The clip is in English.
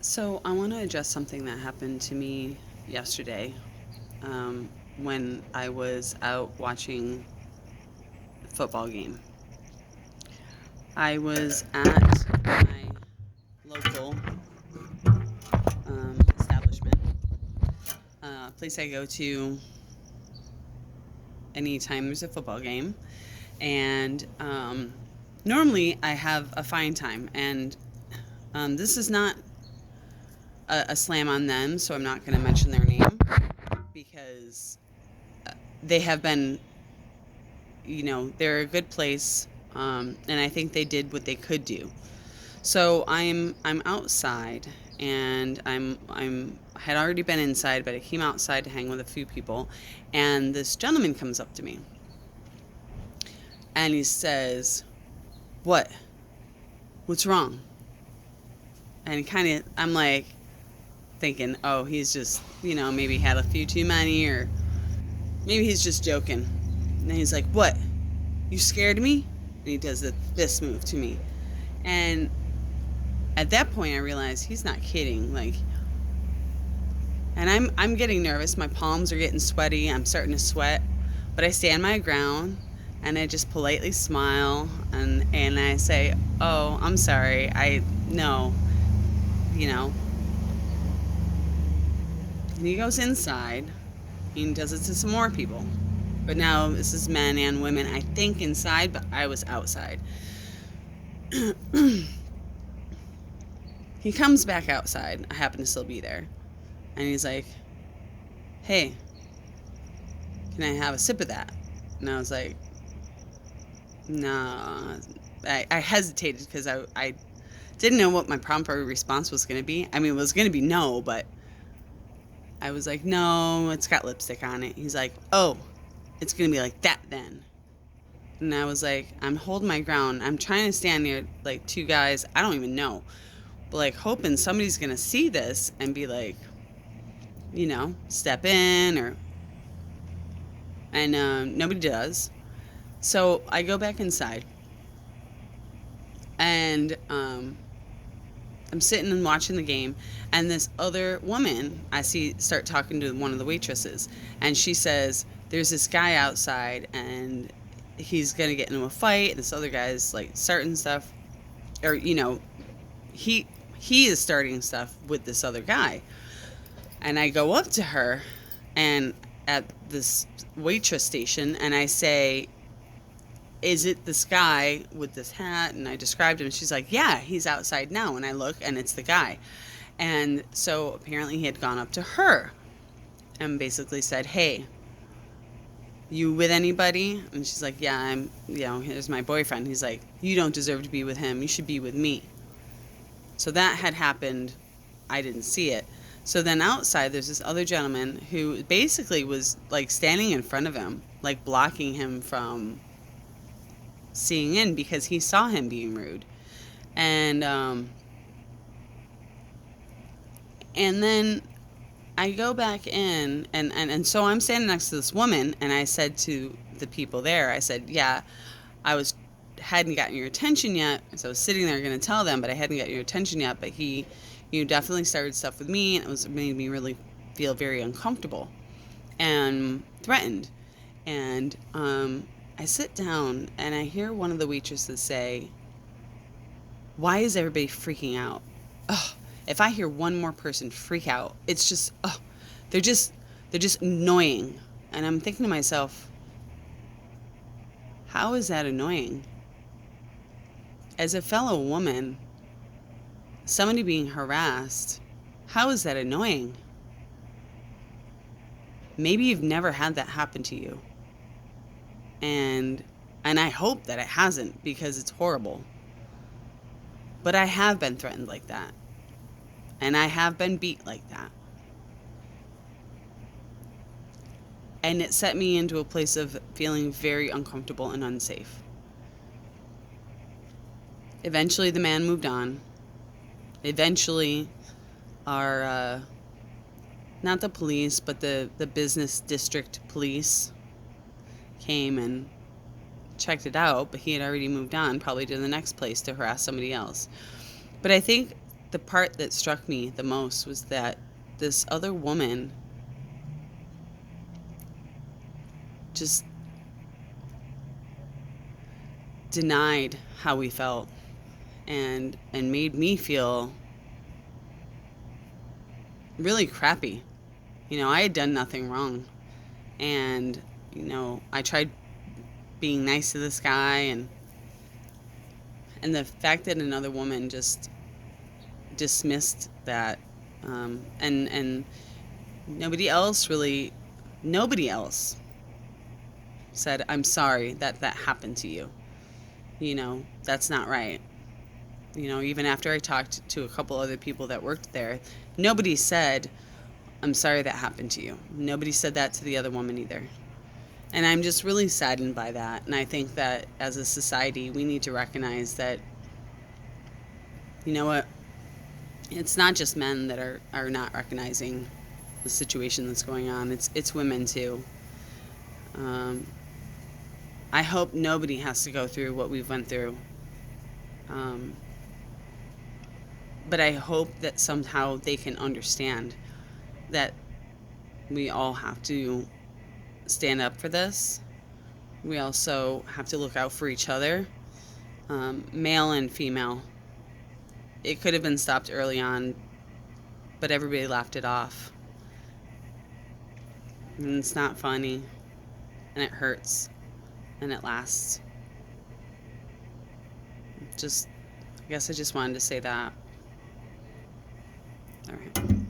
So I want to address something that happened to me yesterday when I was out watching a football game. I was at my local establishment, place I go to anytime there's a football game, and normally I have a fine time. And this is not a slam on them, so I'm not going to mention their name because they have been, they're a good place, and I think they did what they could do. So I'm outside, and I'm I had already been inside, but I came outside to hang with a few people, and this gentleman comes up to me, and he says, "What? What's wrong?" And I'm like thinking, "Oh, he's just maybe had a few too many, or maybe he's just joking." And he's like, "What? You scared me?" And he does this move to me, and at that point I realized he's not kidding. And I'm getting nervous. My palms are getting sweaty. I'm starting to sweat, but I stand my ground and I just politely smile, and I say, "Oh, I'm sorry. I no, you know." And he goes inside and does it to some more people. But now this is men and women. I think inside, but I was outside. He comes back outside. I happen to still be there, and he's like, "Hey, can I have a sip of that?" And I was like, "Nah." I hesitated because I didn't know what my proper response was going to be. I mean, it was going to be no, but I was like, "No, it's got lipstick on it." He's like, "Oh, it's going to be like that then." And I was like, I'm holding my ground. I'm trying to stand near like two guys I don't even know, but like hoping somebody's going to see this and be like, step in, or. And nobody does. So I go back inside, and I'm sitting and watching the game, and this other woman I see start talking to one of the waitresses, and she says, "There's this guy outside, and he's gonna get into a fight. This other guy's like starting stuff, or he he is starting stuff with this other guy." And I go up to her, and at this waitress station, and I say, "Is it this guy with this hat?" And I described him, and she's like, "Yeah, he's outside now." And I look, and it's the guy. And so apparently he had gone up to her and basically said, "Hey, you with anybody?" And she's like, "Yeah, here's my boyfriend." He's like, "You don't deserve to be with him. You should be with me." So that had happened. I didn't see it. So then outside, there's this other gentleman who basically was like standing in front of him, like blocking him from seeing in because he saw him being rude. And and then I go back in, and so I'm standing next to this woman, and I said to the people there, I said, "Yeah, I was hadn't gotten your attention yet." So I was sitting there going to tell them, but I hadn't gotten your attention yet. But he, definitely started stuff with me, and it made me really feel very uncomfortable and threatened. And I sit down, and I hear one of the waitresses say, "Why is everybody freaking out?" Ugh, if I hear one more person freak out, it's just, they're just, they're just annoying. And I'm thinking to myself, how is that annoying? As a fellow woman, somebody being harassed, how is that annoying? Maybe you've never had that happen to you. And I hope that it hasn't, because it's horrible. But I have been threatened like that. And I have been beat like that. And it set me into a place of feeling very uncomfortable and unsafe. Eventually, the man moved on. Eventually, our, not the police, but the business district police came and checked it out, but he had already moved on, probably to the next place to harass somebody else. But I think the part that struck me the most was that this other woman just denied how we felt and made me feel really crappy. I had done nothing wrong. And, I tried being nice to this guy, and the fact that another woman just dismissed that, and nobody else said, I'm sorry that that happened to you. That's not right. Even after I talked to a couple other people that worked there, nobody said, I'm sorry that happened to you. Nobody said that to the other woman either. And I'm just really saddened by that. And I think that as a society, we need to recognize that, you know what, it's not just men that are not recognizing the situation that's going on. It's women too. Um, I hope nobody has to go through what we've went through. Um, but I hope that somehow they can understand that we all have to stand up for this. We also have to look out for each other, male and female. It could have been stopped early on, but everybody laughed it off. And it's not funny, and it hurts, and it lasts. I guess I just wanted to say that. All right.